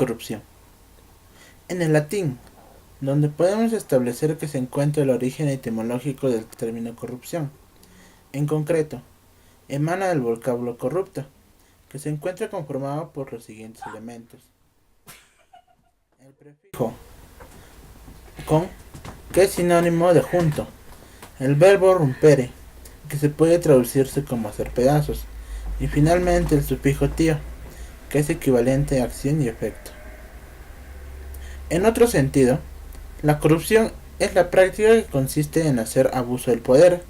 corrupción? En el latín, donde podemos establecer que se encuentra el origen etimológico del término corrupción. En concreto, emana del vocablo corrupto, que se encuentra conformado por los siguientes elementos. El prefijo con, que es sinónimo de junto. El verbo rompere, que se puede traducirse como hacer pedazos. Y finalmente el sufijo tío, que es equivalente a acción y efecto. En otro sentido, la corrupción es la práctica que consiste en hacer abuso del poder,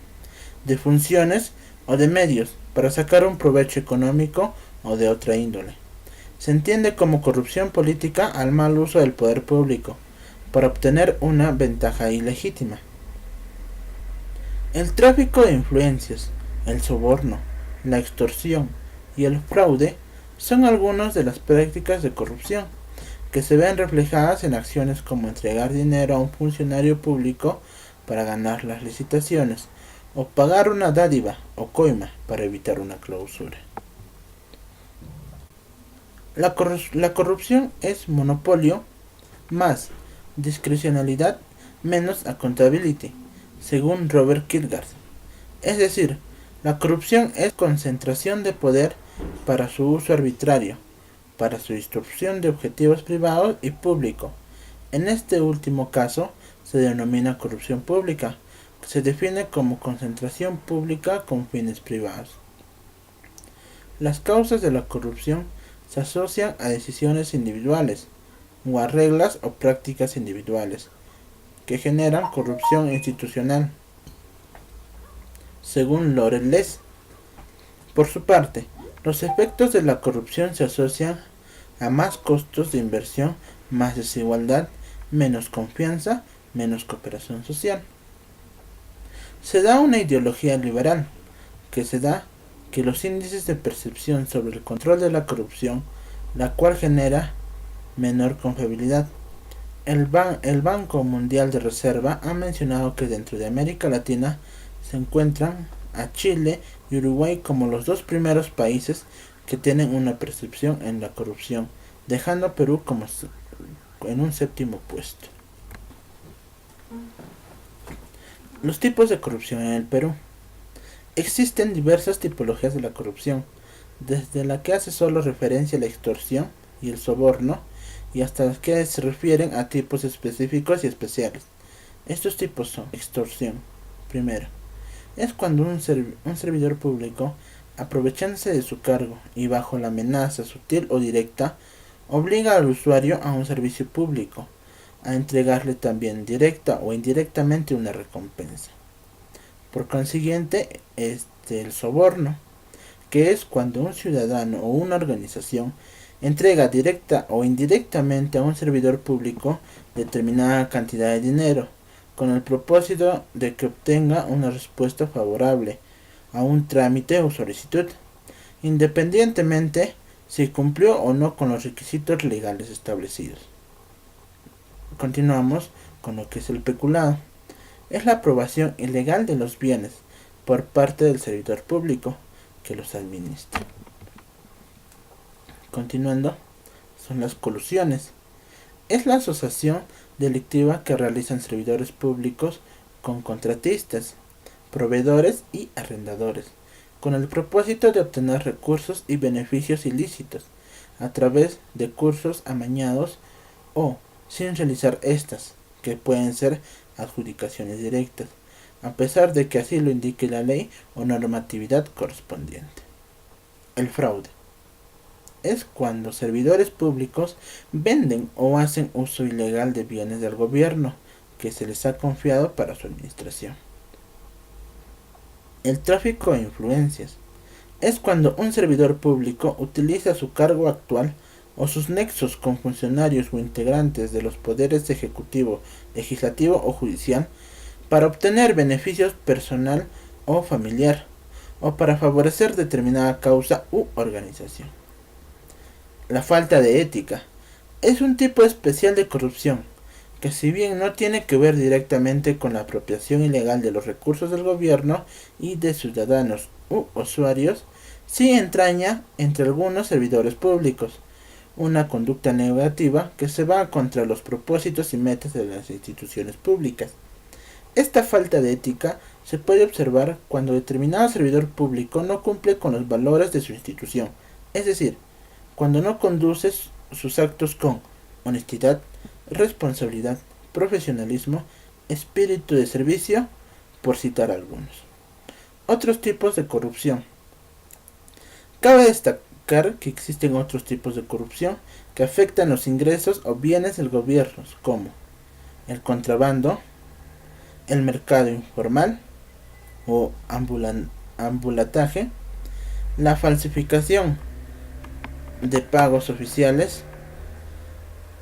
de funciones o de medios para sacar un provecho económico o de otra índole. Se entiende como corrupción política al mal uso del poder público para obtener una ventaja ilegítima. El tráfico de influencias, el soborno, la extorsión y el fraude son algunas de las prácticas de corrupción que se ven reflejadas en acciones como entregar dinero a un funcionario público para ganar las licitaciones, o pagar una dádiva o coima para evitar una clausura. La corrupción es monopolio más discrecionalidad menos accountability, según Robert Kierkegaard. Es decir, la corrupción es concentración de poder para su uso arbitrario, para su distorsión de objetivos privados y públicos. En este último caso se denomina corrupción pública, que se define como concentración pública con fines privados. Las causas de la corrupción se asocian a decisiones individuales o a reglas o prácticas individuales que generan corrupción institucional, según Loren Less. Por su parte, los efectos de la corrupción se asocian a más costos de inversión, más desigualdad, menos confianza, menos cooperación social. Se da una ideología liberal, que se da que los índices de percepción sobre el control de la corrupción, la cual genera menor confiabilidad. El Banco Mundial de Reserva ha mencionado que dentro de América Latina se encuentran a Chile y Uruguay como los dos primeros países que tienen una percepción en la corrupción, dejando a Perú como en un séptimo puesto. Los tipos de corrupción en el Perú. Existen diversas tipologías de la corrupción, desde la que hace solo referencia a la extorsión y el soborno, y hasta las que se refieren a tipos específicos y especiales. Estos tipos son extorsión. Primero, es cuando un servidor público, aprovechándose de su cargo y bajo la amenaza sutil o directa, obliga al usuario a un servicio público, a entregarle también directa o indirectamente una recompensa. Por consiguiente, el soborno, que es cuando un ciudadano o una organización entrega directa o indirectamente a un servidor público determinada cantidad de dinero, con el propósito de que obtenga una respuesta favorable a un trámite o solicitud, independientemente si cumplió o no con los requisitos legales establecidos. Continuamos con lo que es el peculado. Es la aprobación ilegal de los bienes por parte del servidor público que los administra. Continuando, son las colusiones. Es la asociación delictiva que realizan servidores públicos con contratistas, proveedores y arrendadores, con el propósito de obtener recursos y beneficios ilícitos a través de cursos amañados o sin realizar estas, que pueden ser adjudicaciones directas, a pesar de que así lo indique la ley o normatividad correspondiente. El fraude es cuando servidores públicos venden o hacen uso ilegal de bienes del gobierno que se les ha confiado para su administración. El tráfico de influencias es cuando un servidor público utiliza su cargo actual o sus nexos con funcionarios o integrantes de los poderes ejecutivo, legislativo o judicial para obtener beneficios personal o familiar, o para favorecer determinada causa u organización. La falta de ética es un tipo especial de corrupción que, si bien no tiene que ver directamente con la apropiación ilegal de los recursos del gobierno y de ciudadanos u usuarios, sí entraña entre algunos servidores públicos una conducta negativa que se va contra los propósitos y metas de las instituciones públicas. Esta falta de ética se puede observar cuando determinado servidor público no cumple con los valores de su institución, es decir, cuando no conduce sus actos con honestidad, responsabilidad, profesionalismo, espíritu de servicio, por citar algunos. Otros tipos de corrupción. Cabe destacar que existen otros tipos de corrupción que afectan los ingresos o bienes del gobierno, como el contrabando, el mercado informal o ambulataje, la falsificación de pagos oficiales,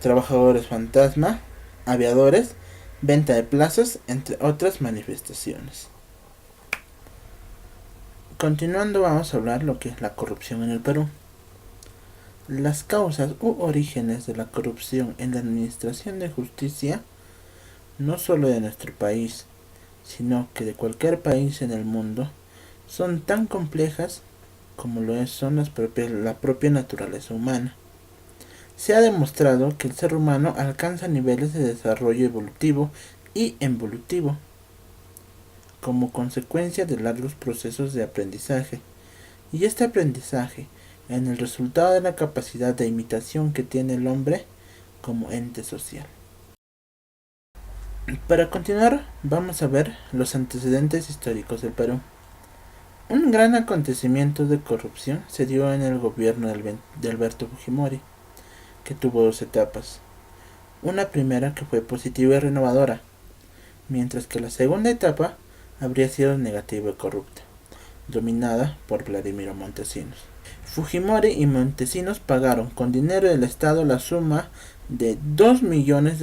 trabajadores fantasma, aviadores, venta de plazas, entre otras manifestaciones. Continuando, vamos a hablar lo que es la corrupción en el Perú. Las causas u orígenes de la corrupción en la administración de justicia, no solo de nuestro país, sino que de cualquier país en el mundo, son tan complejas como lo son la propia naturaleza humana. Se ha demostrado que el ser humano alcanza niveles de desarrollo evolutivo y involutivo como consecuencia de largos procesos de aprendizaje, y este aprendizaje en el resultado de la capacidad de imitación que tiene el hombre como ente social. Para continuar, vamos a ver los antecedentes históricos del Perú. Un gran acontecimiento de corrupción se dio en el gobierno de Alberto Fujimori, que tuvo dos etapas. Una primera que fue positiva y renovadora, mientras que la segunda etapa habría sido negativa y corrupta, dominada por Vladimiro Montesinos. Fujimori y Montesinos pagaron con dinero del Estado la suma de $2 millones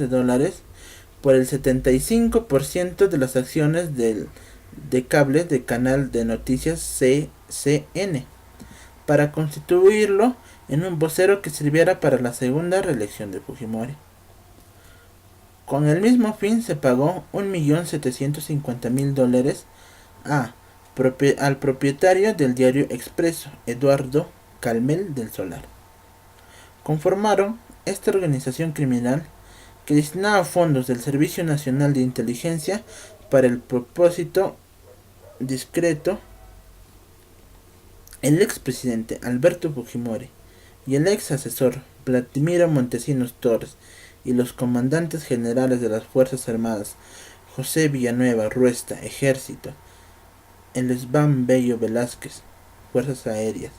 por el 75% de las acciones de cable de canal de noticias CCN, para constituirlo en un vocero que sirviera para la segunda reelección de Fujimori. Con el mismo fin se pagó $1.750.000 al propietario del diario Expreso, Eduardo Calmel del Solar. Conformaron esta organización criminal que destinaba fondos del Servicio Nacional de Inteligencia para el propósito discreto. El expresidente Alberto Fujimori y el ex asesor Vladimiro Montesinos Torres y los comandantes generales de las Fuerzas Armadas José Villanueva Ruesta, Ejército, el Esbán Bello Velázquez, Fuerzas Aéreas,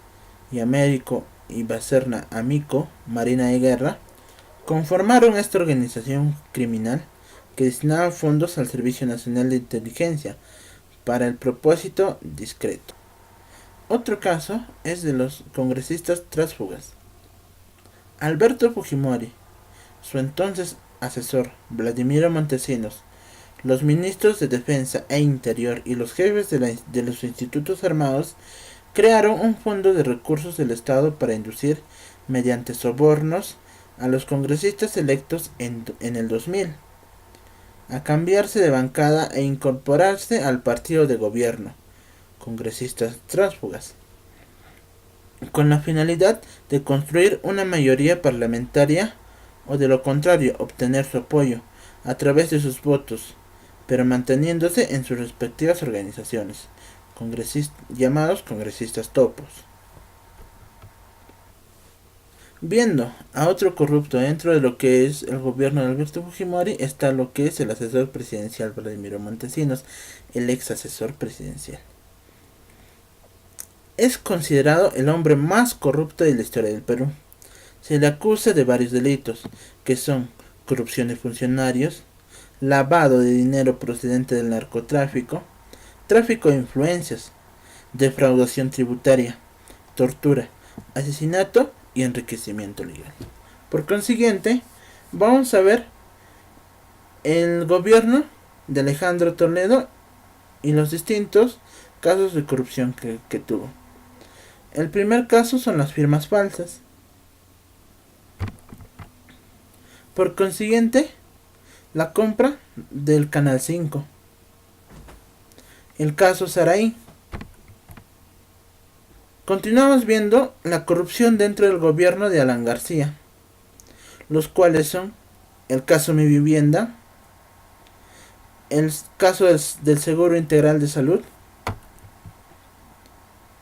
y Américo Ibacerna Amico, Marina de Guerra, conformaron esta organización criminal que destinaba fondos al Servicio Nacional de Inteligencia para el propósito discreto. Otro caso es de los congresistas tránsfugas. Alberto Fujimori, su entonces asesor Vladimiro Montesinos, los ministros de Defensa e Interior y los jefes de los institutos armados crearon un fondo de recursos del Estado para inducir, mediante sobornos, a los congresistas electos en el 2000 a cambiarse de bancada e incorporarse al partido de gobierno, congresistas tránsfugas, con la finalidad de construir una mayoría parlamentaria o, de lo contrario, obtener su apoyo a través de sus votos, pero manteniéndose en sus respectivas organizaciones, llamados congresistas topos. Viendo a otro corrupto dentro de lo que es el gobierno de Alberto Fujimori, está lo que es el asesor presidencial Vladimiro Montesinos, el ex asesor presidencial. Es considerado el hombre más corrupto de la historia del Perú. Se le acusa de varios delitos, que son corrupción de funcionarios, lavado de dinero procedente del narcotráfico, tráfico de influencias, defraudación tributaria, tortura, asesinato y enriquecimiento legal. Por consiguiente, vamos a ver el gobierno de Alejandro Toledo y los distintos casos de corrupción que tuvo. El primer caso son las firmas falsas. Por consiguiente, la compra del Canal 5. El caso Saray, Continuamos viendo la corrupción dentro del gobierno de Alan García, los cuales son el caso Mi Vivienda, el caso del Seguro Integral de Salud,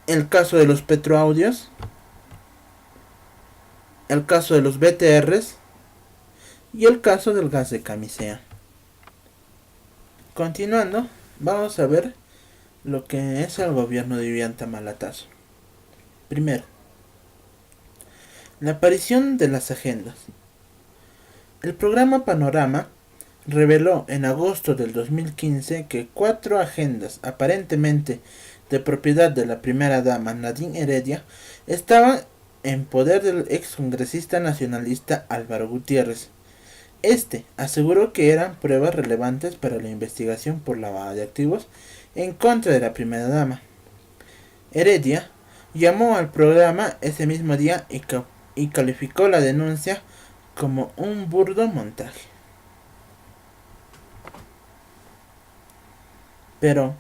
el caso de los Petroaudios, el caso de los BTRs y el caso del gas de camisea. Continuando, vamos a ver lo que es el gobierno de Ollanta Malatazo. Primero, la aparición de las agendas. El programa Panorama reveló en agosto del 2015 que 4 agendas aparentemente de propiedad de la primera dama Nadine Heredia estaban en poder del excongresista nacionalista Álvaro Gutiérrez. Este aseguró que eran pruebas relevantes para la investigación por lavado de activos en contra de la primera dama. Heredia llamó al programa ese mismo día y calificó la denuncia como un burdo montaje. Pero,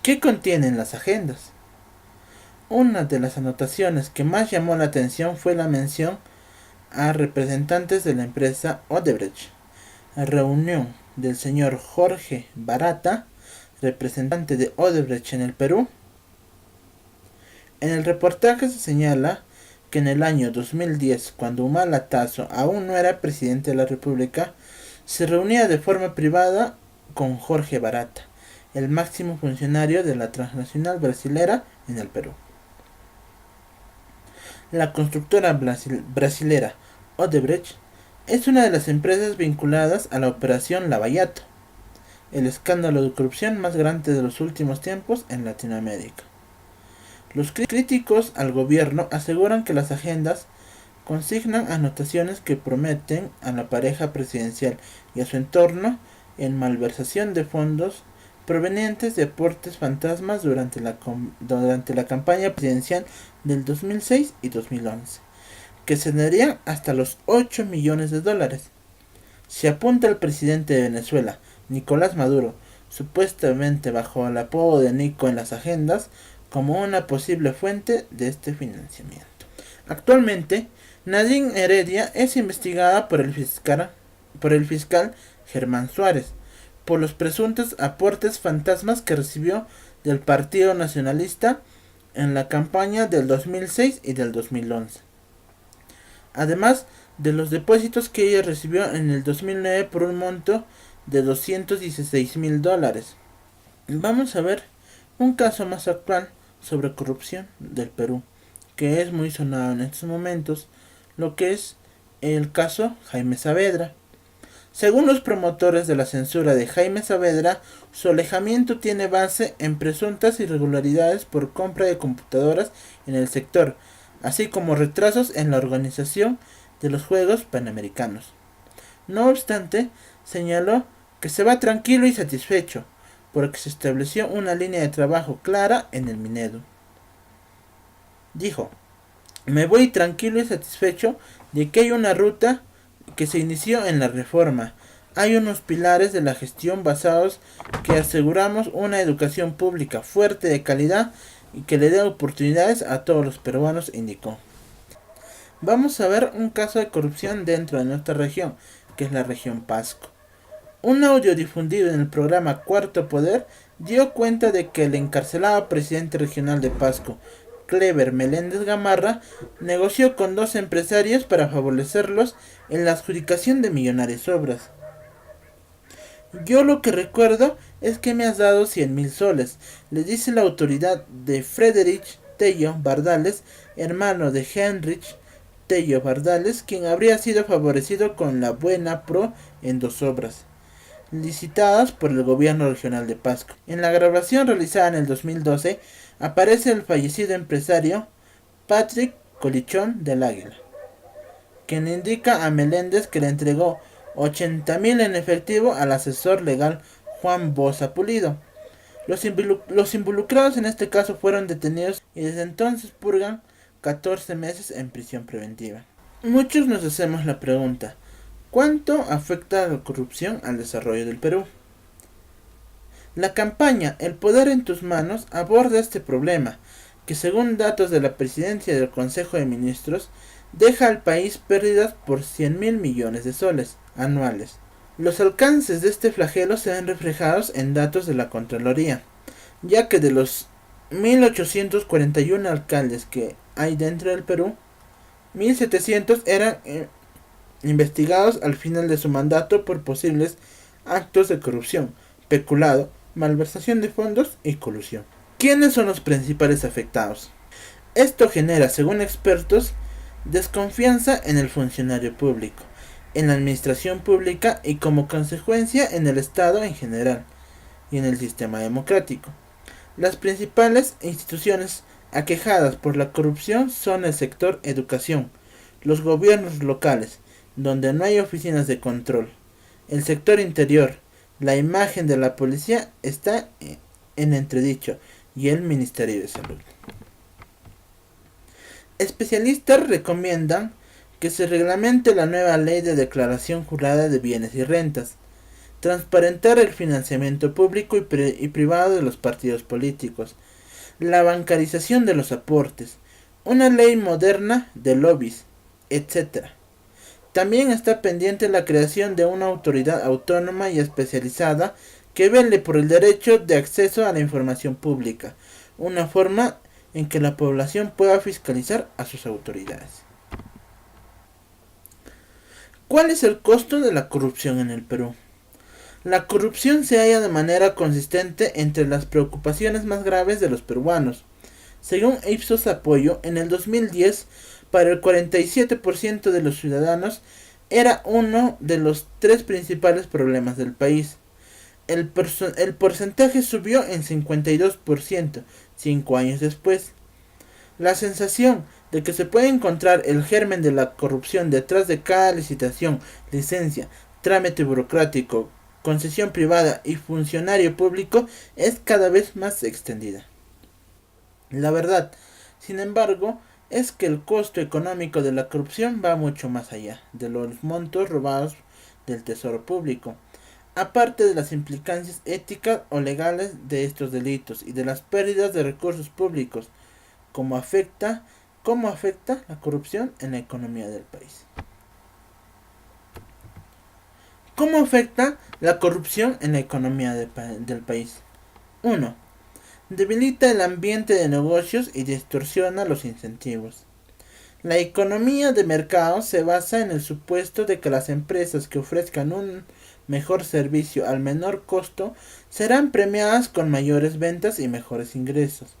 ¿qué contienen las agendas? Una de las anotaciones que más llamó la atención fue la mención a representantes de la empresa Odebrecht, a reunión del señor Jorge Barata, representante de Odebrecht en el Perú. En el reportaje se señala que en el año 2010, cuando Humala Tasso aún no era presidente de la República, se reunía de forma privada con Jorge Barata, el máximo funcionario de la transnacional brasilera en el Perú. La constructora brasilera Odebrecht es una de las empresas vinculadas a la operación Lavallato, el escándalo de corrupción más grande de los últimos tiempos en Latinoamérica. Los críticos al gobierno aseguran que las agendas consignan anotaciones que prometen a la pareja presidencial y a su entorno en malversación de fondos provenientes de aportes fantasmas durante la campaña presidencial del 2006 y 2011, que ascenderían hasta los 8 millones de dólares. Se apunta al presidente de Venezuela, Nicolás Maduro, supuestamente bajo el apodo de Nico en las agendas, como una posible fuente de este financiamiento. Actualmente, Nadine Heredia es investigada por el fiscal Germán Suárez por los presuntos aportes fantasmas que recibió del Partido Nacionalista en la campaña del 2006 y del 2011. Además de los depósitos que ella recibió en el 2009 por un monto de $216,000. Vamos a ver un caso más actual sobre corrupción del Perú, que es muy sonado en estos momentos, lo que es el caso Jaime Saavedra. Según los promotores de la censura de Jaime Saavedra, su alejamiento tiene base en presuntas irregularidades por compra de computadoras en el sector, así como retrasos en la organización de los Juegos Panamericanos. No obstante, señaló que se va tranquilo y satisfecho, porque se estableció una línea de trabajo clara en el Minedu. Dijo: me voy tranquilo y satisfecho de que hay una ruta que se inició en la reforma. Hay unos pilares de la gestión basados que aseguramos una educación pública fuerte de calidad y que le dé oportunidades a todos los peruanos, indicó. Vamos a ver un caso de corrupción dentro de nuestra región, que es la región Pasco. Un audio difundido en el programa Cuarto Poder dio cuenta de que el encarcelado presidente regional de Pasco, Clever Meléndez Gamarra, negoció con 2 empresarios para favorecerlos en la adjudicación de millonarias obras. Yo lo que recuerdo es que me has dado 100,000 soles, le dice la autoridad de Friedrich Tello Bardales, hermano de Heinrich Tello Bardales, quien habría sido favorecido con la Buena Pro en 2 obras licitadas por el gobierno regional de Pasco. En la grabación realizada en el 2012 aparece el fallecido empresario Patrick Colichón del Águila, quien indica a Meléndez que le entregó 80,000 en efectivo al asesor legal Juan Boza Pulido. Los involucrados en este caso fueron detenidos y desde entonces purgan 14 meses en prisión preventiva. Muchos nos hacemos la pregunta: ¿cuánto afecta la corrupción al desarrollo del Perú? La campaña El Poder en tus Manos aborda este problema, que según datos de la Presidencia del Consejo de Ministros, deja al país pérdidas por 100.000 millones de soles anuales. Los alcances de este flagelo se ven reflejados en datos de la Contraloría, ya que de los 1841 alcaldes que hay dentro del Perú, 1700 eran investigados al final de su mandato por posibles actos de corrupción, peculado, malversación de fondos y colusión. ¿Quiénes son los principales afectados? Esto genera, según expertos, desconfianza en el funcionario público, en la administración pública y como consecuencia en el Estado en general y en el sistema democrático. Las principales instituciones aquejadas por la corrupción son el sector educación, los gobiernos locales, donde no hay oficinas de control, el sector interior, la imagen de la policía está en entredicho y el Ministerio de Salud. Especialistas recomiendan que se reglamente la nueva ley de declaración jurada de bienes y rentas, transparentar el financiamiento público y privado de los partidos políticos, la bancarización de los aportes, una ley moderna de lobbies, etc. También está pendiente la creación de una autoridad autónoma y especializada que vele por el derecho de acceso a la información pública, una forma en que la población pueda fiscalizar a sus autoridades. ¿Cuál es el costo de la corrupción en el Perú? La corrupción se halla de manera consistente entre las preocupaciones más graves de los peruanos. Según Ipsos Apoyo, en el 2010, para el 47% de los ciudadanos, era uno de los 3 principales problemas del país. El porcentaje subió en 52%, 5 años después. La sensación de que se puede encontrar el germen de la corrupción detrás de cada licitación, licencia, trámite burocrático, concesión privada y funcionario público es cada vez más extendida. La verdad, sin embargo, es que el costo económico de la corrupción va mucho más allá de los montos robados del tesoro público, aparte de las implicancias éticas o legales de estos delitos y de las pérdidas de recursos públicos, cómo afecta la corrupción en la economía del país. ¿Cómo afecta la corrupción en la economía del país? 1. Debilita el ambiente de negocios y distorsiona los incentivos. La economía de mercado se basa en el supuesto de que las empresas que ofrezcan un mejor servicio al menor costo serán premiadas con mayores ventas y mejores ingresos.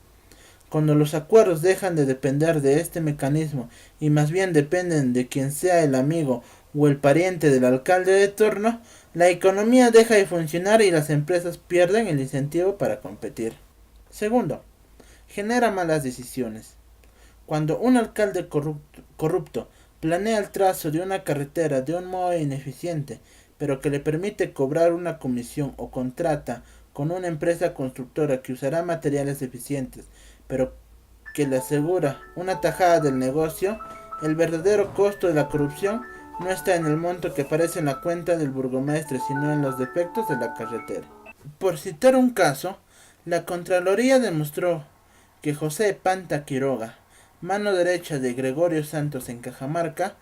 Cuando los acuerdos dejan de depender de este mecanismo y más bien dependen de quien sea el amigo o el pariente del alcalde de turno, la economía deja de funcionar y las empresas pierden el incentivo para competir. Segundo, genera malas decisiones. Cuando un alcalde corrupto planea el trazo de una carretera de un modo ineficiente, pero que le permite cobrar una comisión o contrata con una empresa constructora que usará materiales eficientes, pero que le asegura una tajada del negocio, el verdadero costo de la corrupción no está en el monto que aparece en la cuenta del burgomaestre, sino en los defectos de la carretera. Por citar un caso, la Contraloría demostró que José Panta Quiroga, mano derecha de Gregorio Santos en Cajamarca,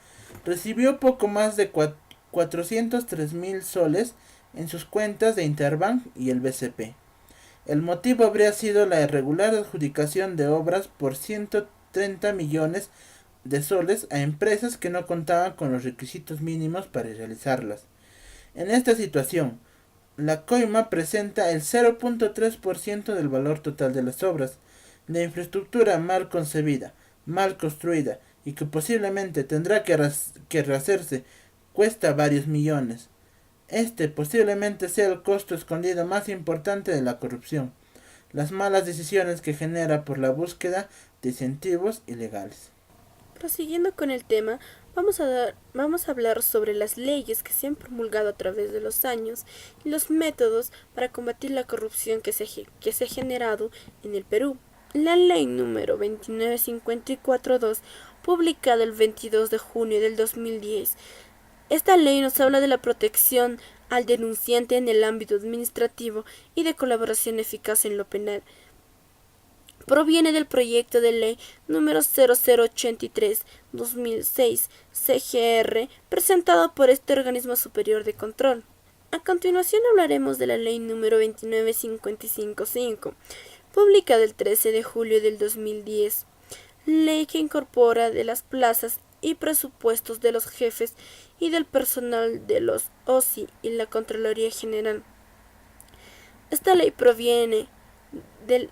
recibió poco más de 403.000 soles en sus cuentas de Interbank y el BCP. El motivo habría sido la irregular adjudicación de obras por 130 millones de soles a empresas que no contaban con los requisitos mínimos para realizarlas. En esta situación, la coima presenta el 0.3% del valor total de las obras. La infraestructura mal concebida, mal construida y que posiblemente tendrá que rehacerse cuesta varios millones. Este posiblemente sea el costo escondido más importante de la corrupción, las malas decisiones que genera por la búsqueda de incentivos ilegales. Prosiguiendo con el tema, vamos a hablar sobre las leyes que se han promulgado a través de los años y los métodos para combatir la corrupción que se ha generado en el Perú. La ley número 29542, publicada el 22 de junio del 2010, esta ley nos habla de la protección al denunciante en el ámbito administrativo y de colaboración eficaz en lo penal. proviene del proyecto de ley número 0083/2006 CGR, presentado por este organismo superior de control. A continuación hablaremos de la ley número 29555, publicada el 13 de julio del 2010, ley que incorpora de las plazas y presupuestos de los jefes y del personal de los OSI y la Contraloría General. Esta ley proviene de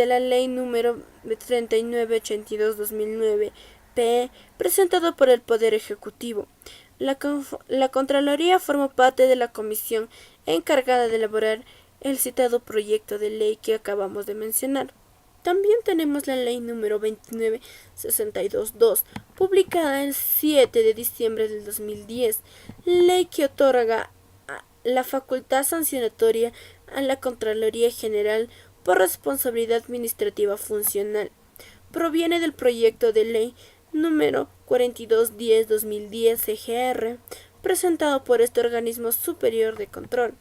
la ley número 3982/2009 PE, presentado por el Poder Ejecutivo. La Contraloría forma parte de la comisión encargada de elaborar el citado proyecto de ley que acabamos de mencionar. También tenemos la ley número 29622, publicada el 7 de diciembre del 2010, ley que otorga la facultad sancionatoria a la Contraloría General por responsabilidad administrativa funcional. Proviene del proyecto de ley número 4210/2010 CGR, presentado por este organismo superior de control.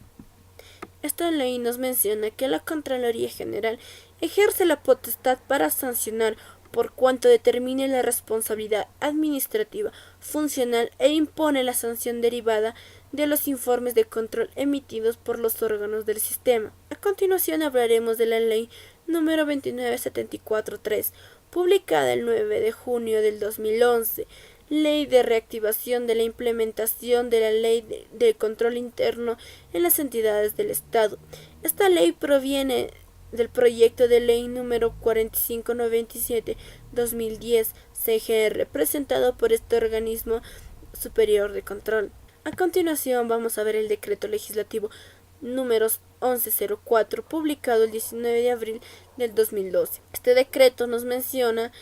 Esta ley nos menciona que la Contraloría General ejerce la potestad para sancionar por cuanto determine la responsabilidad administrativa funcional e impone la sanción derivada de los informes de control emitidos por los órganos del sistema. A continuación hablaremos de la ley número 29743, publicada el 9 de junio del 2011, Ley de reactivación de la implementación de la Ley de Control Interno en las entidades del Estado. Esta ley proviene del proyecto de ley número 4597/2010 CGR, presentado por este organismo superior de control. A continuación vamos a ver el decreto legislativo números 1104, publicado el 19 de abril del 2012. Este decreto nos menciona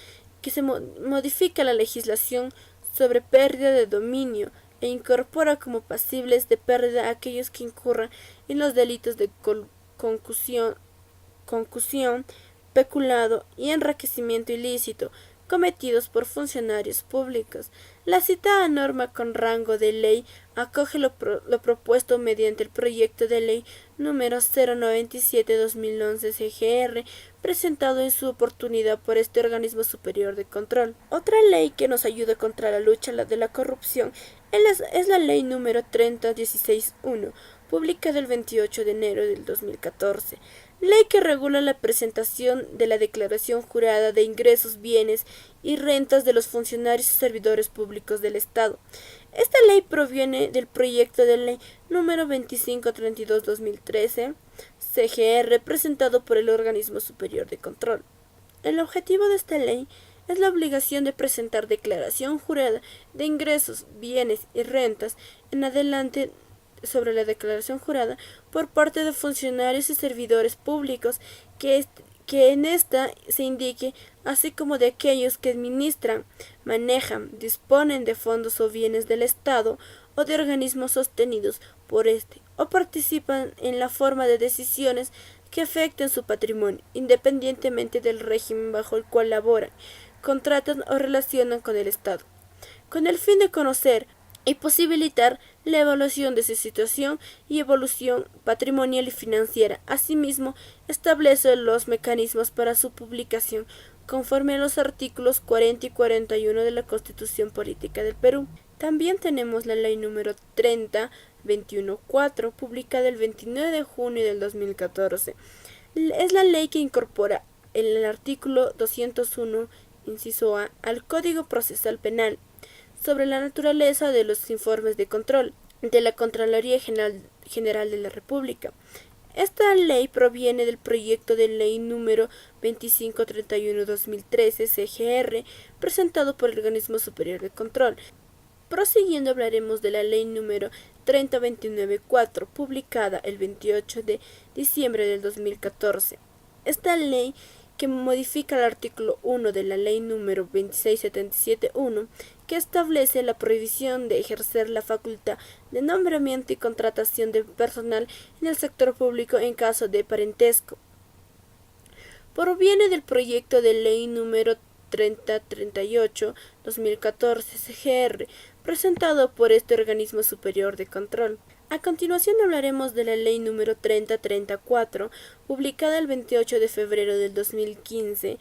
que se modifica la legislación sobre pérdida de dominio e incorpora como pasibles de pérdida a aquellos que incurran en los delitos de concusión, peculado y enriquecimiento ilícito cometidos por funcionarios públicos. La citada norma con rango de ley acoge lo propuesto mediante el proyecto de ley número 097/2011 CGR, presentado en su oportunidad por este organismo superior de control. Otra ley que nos ayuda contra la lucha de la corrupción es la ley número 30161, publicada el 28 de enero del 2014. Ley que regula la presentación de la declaración jurada de ingresos, bienes y rentas de los funcionarios y servidores públicos del Estado. Esta ley proviene del proyecto de ley número 2532/2013 CGR, presentado por el organismo superior de control. El objetivo de esta ley es la obligación de presentar declaración jurada de ingresos, bienes y rentas en adelante sobre la declaración jurada por parte de funcionarios y servidores públicos que en esta se indique, así como de aquellos que administran, manejan, disponen de fondos o bienes del Estado o de organismos sostenidos por este, o participan en la forma de decisiones que afecten su patrimonio, independientemente del régimen bajo el cual laboran, contratan o relacionan con el Estado, con el fin de conocer y posibilitar la evaluación de su situación y evolución patrimonial y financiera. Asimismo, establece los mecanismos para su publicación conforme a los artículos 40 y 41 de la Constitución Política del Perú. También tenemos la ley número 30214, publicada el 29 de junio del 2014. Es la ley que incorpora el artículo 201, inciso A, al Código Procesal Penal, sobre la naturaleza de los informes de control de la Contraloría General de la República. Esta ley proviene del proyecto de ley número 2531/2013 CGR, presentado por el organismo superior de control. Prosiguiendo hablaremos de la ley número 30294, publicada el 28 de diciembre del 2014. Esta ley, que modifica el artículo 1 de la ley número 26771, que establece la prohibición de ejercer la facultad de nombramiento y contratación de personal en el sector público en caso de parentesco. Proviene del proyecto de ley número 3038/2014 CGR, presentado por este organismo superior de control. A continuación hablaremos de la Ley número 3034, publicada el 28 de febrero del 2015.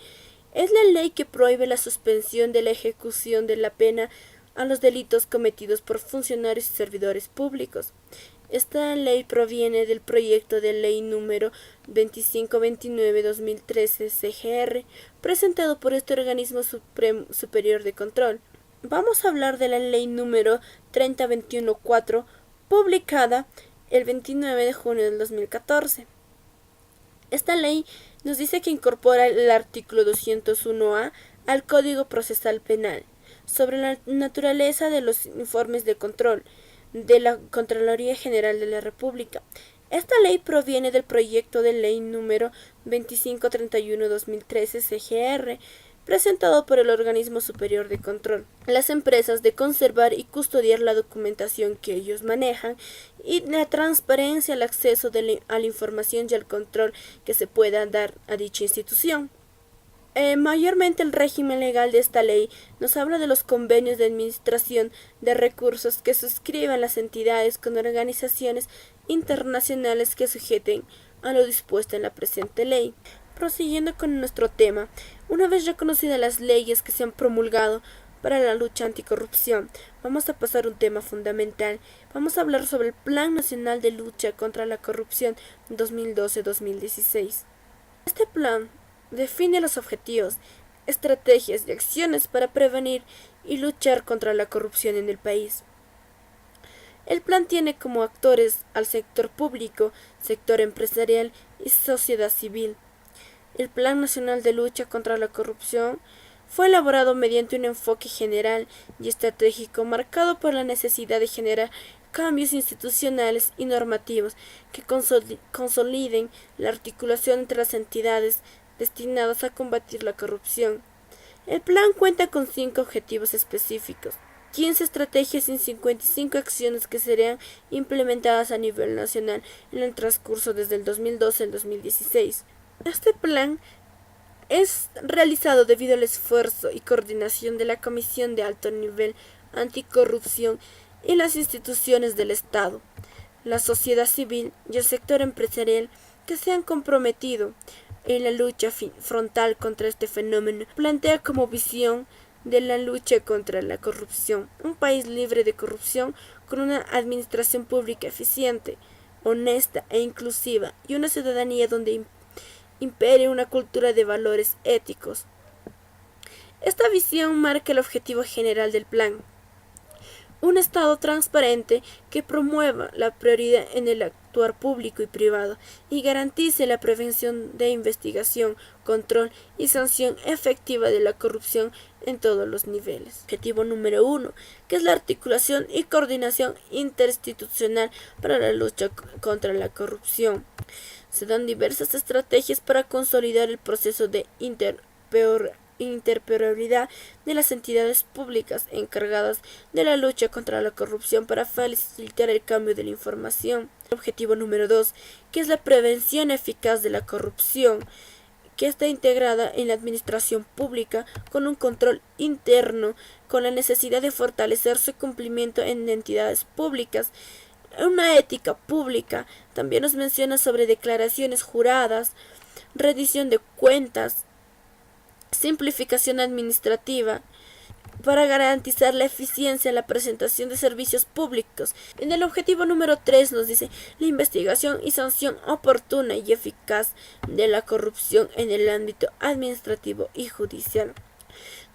Es la ley que prohíbe la suspensión de la ejecución de la pena a los delitos cometidos por funcionarios y servidores públicos. Esta ley proviene del proyecto de ley número 2529-2013 CGR, presentado por este organismo superior de control. Vamos a hablar de la ley número 30214, publicada el 29 de junio del 2014. Esta ley nos dice que incorpora el artículo 201A al Código Procesal Penal sobre la naturaleza de los informes de control de la Contraloría General de la República. Esta ley proviene del proyecto de ley número 2531-2013 CGR, presentado por el organismo superior de control. Las empresas de conservar y custodiar la documentación que ellos manejan y la transparencia, el acceso a la información y al control que se pueda dar a dicha institución. Mayormente el régimen legal de esta ley nos habla de los convenios de administración de recursos que suscriban las entidades con organizaciones internacionales que sujeten a lo dispuesto en la presente ley. Prosiguiendo con nuestro tema, una vez reconocidas las leyes que se han promulgado para la lucha anticorrupción, vamos a pasar a un tema fundamental. Vamos a hablar sobre el Plan Nacional de Lucha contra la Corrupción 2012-2016. Este plan define los objetivos, estrategias y acciones para prevenir y luchar contra la corrupción en el país. El plan tiene como actores al sector público, sector empresarial y sociedad civil. El Plan Nacional de Lucha contra la Corrupción fue elaborado mediante un enfoque general y estratégico marcado por la necesidad de generar cambios institucionales y normativos que consoliden la articulación entre las entidades destinadas a combatir la corrupción. El plan cuenta con 5 objetivos específicos, 15 estrategias y 55 acciones que serán implementadas a nivel nacional en el transcurso desde el 2012 al 2016. Este plan es realizado debido al esfuerzo y coordinación de la Comisión de Alto Nivel Anticorrupción y las instituciones del Estado, la sociedad civil y el sector empresarial que se han comprometido en la lucha frontal contra este fenómeno. Plantea como visión de la lucha contra la corrupción un país libre de corrupción con una administración pública eficiente, honesta e inclusiva y una ciudadanía donde impere una cultura de valores éticos. Esta visión marca el objetivo general del plan: un Estado transparente que promueva la prioridad en el actuar público y privado y garantice la prevención de investigación, control y sanción efectiva de la corrupción en todos los niveles. Objetivo número 1, que es la articulación y coordinación interinstitucional para la lucha contra la corrupción. Se dan diversas estrategias para consolidar el proceso de interoperabilidad de las entidades públicas encargadas de la lucha contra la corrupción para facilitar el cambio de la información. Objetivo número 2, que es la prevención eficaz de la corrupción, que está integrada en la administración pública con un control interno, con la necesidad de fortalecer su cumplimiento en entidades públicas. Una ética pública también nos menciona sobre declaraciones juradas, rendición de cuentas, simplificación administrativa, para garantizar la eficiencia en la presentación de servicios públicos. En el objetivo número 3 nos dice la investigación y sanción oportuna y eficaz de la corrupción en el ámbito administrativo y judicial.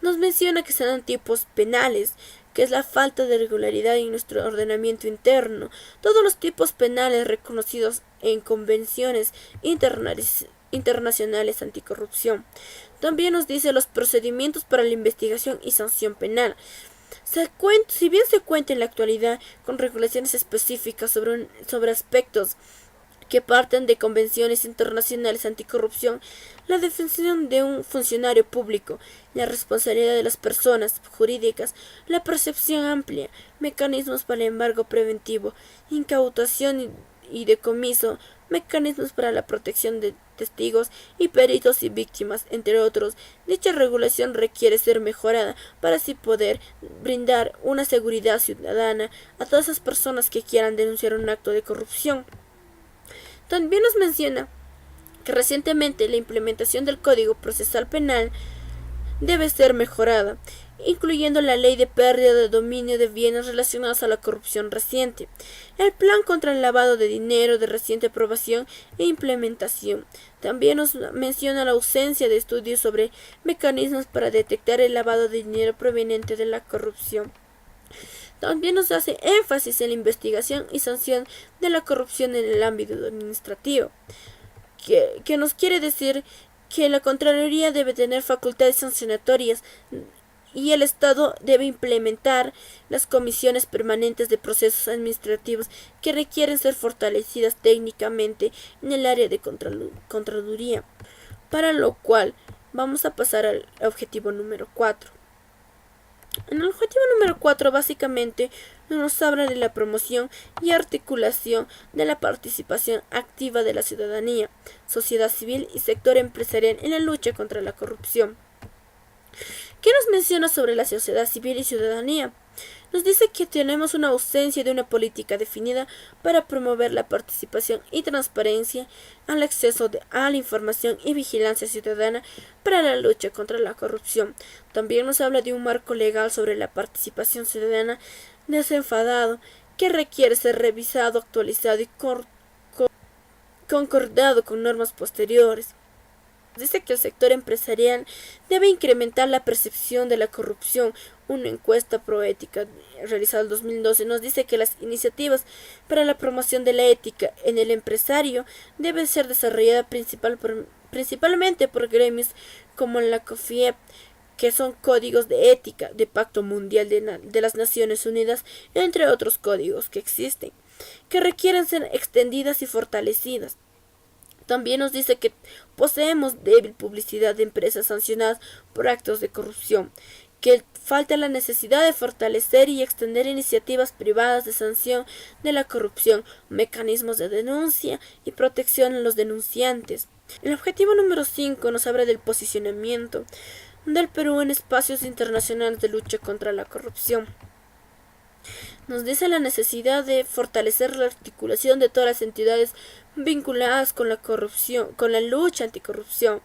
Nos menciona que se dan tipos penales, que es la falta de regularidad en nuestro ordenamiento interno. Todos los tipos penales reconocidos en convenciones internacionales anticorrupción. También nos dice los procedimientos para la investigación y sanción penal. Si bien se cuenta en la actualidad con regulaciones específicas sobre aspectos que parten de convenciones internacionales anticorrupción, la definición de un funcionario público, la responsabilidad de las personas jurídicas, la percepción amplia, mecanismos para el embargo preventivo, incautación y decomiso, mecanismos para la protección de testigos y peritos y víctimas, entre otros. Dicha regulación requiere ser mejorada para así poder brindar una seguridad ciudadana a todas esas personas que quieran denunciar un acto de corrupción. También nos menciona que recientemente la implementación del Código Procesal Penal debe ser mejorada, incluyendo la ley de pérdida de dominio de bienes relacionados a la corrupción reciente, el plan contra el lavado de dinero de reciente aprobación e implementación. También nos menciona la ausencia de estudios sobre mecanismos para detectar el lavado de dinero proveniente de la corrupción. También nos hace énfasis en la investigación y sanción de la corrupción en el ámbito administrativo, que nos quiere decir que la Contraloría debe tener facultades sancionatorias y el Estado debe implementar las comisiones permanentes de procesos administrativos que requieren ser fortalecidas técnicamente en el área de Contraloría, para lo cual vamos a pasar al objetivo número 4. En el objetivo número 4 básicamente nos habla de la promoción y articulación de la participación activa de la ciudadanía, sociedad civil y sector empresarial en la lucha contra la corrupción. ¿Qué nos menciona sobre la sociedad civil y ciudadanía? Nos dice que tenemos una ausencia de una política definida para promover la participación y transparencia al acceso a la información y vigilancia ciudadana para la lucha contra la corrupción. También nos habla de un marco legal sobre la participación ciudadana desenfadado que requiere ser revisado, actualizado y concordado con normas posteriores. Dice que el sector empresarial debe incrementar la percepción de la corrupción. Una encuesta proética realizada en 2012 nos dice que las iniciativas para la promoción de la ética en el empresario deben ser desarrolladas principalmente por gremios como la COFIEP, que son códigos de ética de Pacto Mundial de las Naciones Unidas, entre otros códigos que existen, que requieren ser extendidas y fortalecidas. También nos dice que poseemos débil publicidad de empresas sancionadas por actos de corrupción, que falta la necesidad de fortalecer y extender iniciativas privadas de sanción de la corrupción, mecanismos de denuncia y protección a los denunciantes. El objetivo número 5 nos habla del posicionamiento del Perú en espacios internacionales de lucha contra la corrupción. Nos dice la necesidad de fortalecer la articulación de todas las entidades vinculadas con la corrupción, con la lucha anticorrupción,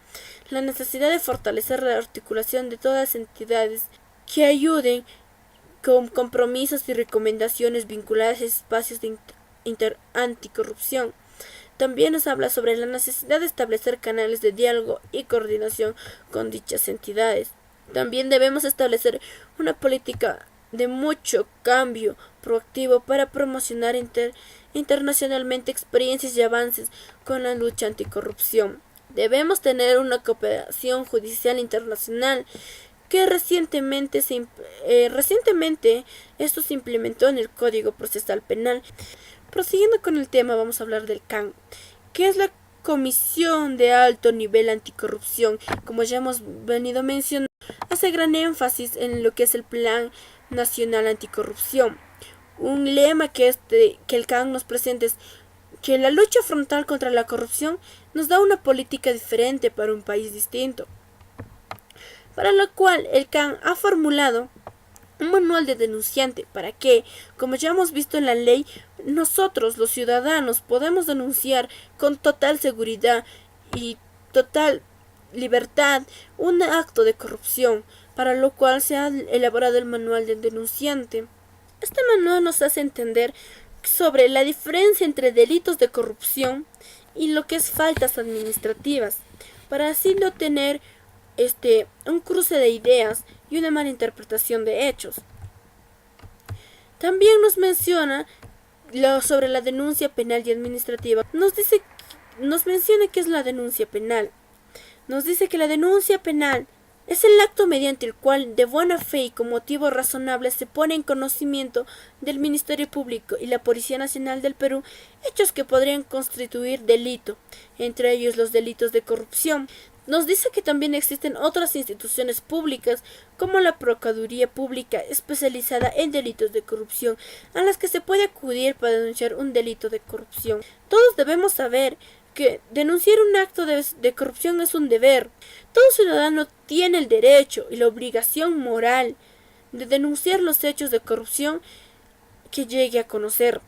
la necesidad de fortalecer la articulación de todas las entidades que ayuden con compromisos y recomendaciones vinculadas a espacios de anticorrupción. También nos habla sobre la necesidad de establecer canales de diálogo y coordinación con dichas entidades. También debemos establecer una política de mucho cambio proactivo para promocionar internacionalmente experiencias y avances con la lucha anticorrupción. Debemos tener una cooperación judicial internacional que recientemente esto se implementó en el Código Procesal Penal. Prosiguiendo con el tema, vamos a hablar del CAN, que es la Comisión de Alto Nivel Anticorrupción. Como ya hemos venido mencionando, hace gran énfasis en lo que es el Plan Nacional Anticorrupción. Un lema que el CAN nos presenta es que la lucha frontal contra la corrupción nos da una política diferente para un país distinto, para lo cual el CAN ha formulado un manual de denunciante para que, como ya hemos visto en la ley, nosotros los ciudadanos podemos denunciar con total seguridad y total libertad un acto de corrupción, para lo cual se ha elaborado el manual del denunciante. Este manual nos hace entender sobre la diferencia entre delitos de corrupción y lo que es faltas administrativas, para así no tener un cruce de ideas y una mala interpretación de hechos. También nos menciona sobre la denuncia penal y administrativa. Nos menciona qué es la denuncia penal. Nos dice que la denuncia penal es el acto mediante el cual, de buena fe y con motivos razonables, se pone en conocimiento del Ministerio Público y la Policía Nacional del Perú hechos que podrían constituir delito, entre ellos los delitos de corrupción. Nos dice que también existen otras instituciones públicas, como la Procuraduría Pública especializada en delitos de corrupción, a las que se puede acudir para denunciar un delito de corrupción. Todos debemos saber que denunciar un acto de corrupción es un deber. Todo ciudadano tiene el derecho y la obligación moral de denunciar los hechos de corrupción que llegue a conocer.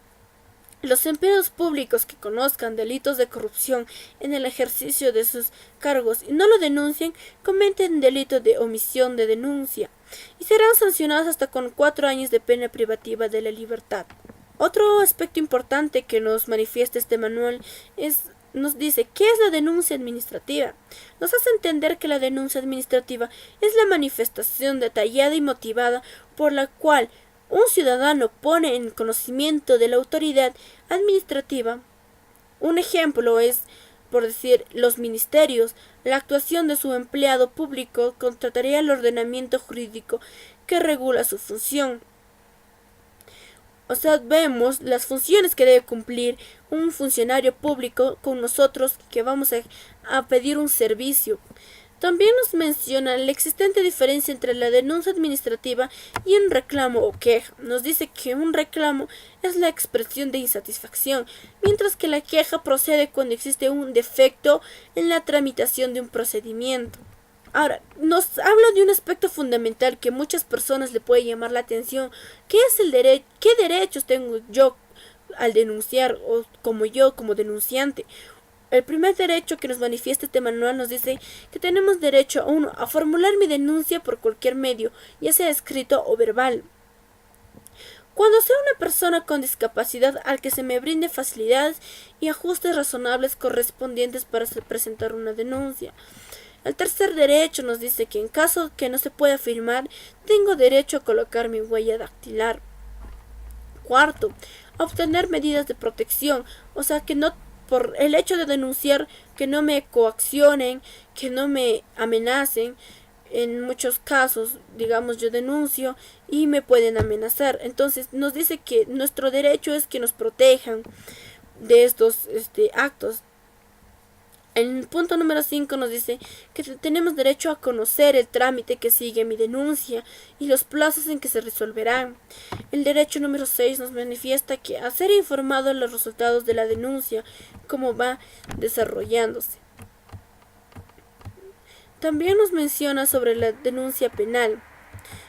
Los empleados públicos que conozcan delitos de corrupción en el ejercicio de sus cargos y no lo denuncien, cometen delito de omisión de denuncia y serán sancionados hasta con 4 años de pena privativa de la libertad. Otro aspecto importante que nos manifiesta este manual nos dice qué es la denuncia administrativa. Nos hace entender que la denuncia administrativa es la manifestación detallada y motivada por la cual un ciudadano pone en conocimiento de la autoridad administrativa. Un ejemplo es, por decir, los ministerios, la actuación de su empleado público contrataría el ordenamiento jurídico que regula su función. O sea, vemos las funciones que debe cumplir un funcionario público con nosotros que vamos a pedir un servicio. También nos menciona la existente diferencia entre la denuncia administrativa y un reclamo o queja. Nos dice que un reclamo es la expresión de insatisfacción, mientras que la queja procede cuando existe un defecto en la tramitación de un procedimiento. Ahora, nos habla de un aspecto fundamental que muchas personas le puede llamar la atención. ¿Qué es el derecho? ¿Qué derechos tengo yo al denunciar o como denunciante? El primer derecho que nos manifiesta este manual nos dice que tenemos derecho a formular mi denuncia por cualquier medio, ya sea escrito o verbal. Cuando sea una persona con discapacidad al que se me brinde facilidades y ajustes razonables correspondientes para presentar una denuncia. El tercer derecho nos dice que en caso que no se pueda firmar, tengo derecho a colocar mi huella dactilar. Cuarto, a obtener medidas de protección, o sea que no por el hecho de denunciar que no me coaccionen, que no me amenacen. En muchos casos, digamos, yo denuncio y me pueden amenazar. Entonces nos dice que nuestro derecho es que nos protejan de estos actos. En el punto número 5 nos dice que tenemos derecho a conocer el trámite que sigue mi denuncia y los plazos en que se resolverán. El derecho número 6 nos manifiesta que a ser informado de los resultados de la denuncia, cómo va desarrollándose. También nos menciona sobre la denuncia penal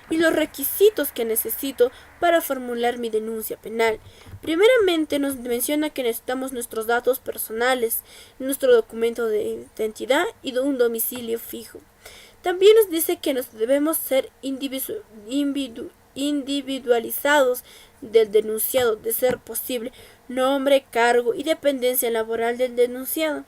y los requisitos que necesito para formular mi denuncia penal. Primeramente nos menciona que necesitamos nuestros datos personales, nuestro documento de identidad y un domicilio fijo. También nos dice que nos debemos ser individualizados del denunciado, de ser posible, nombre, cargo y dependencia laboral del denunciado.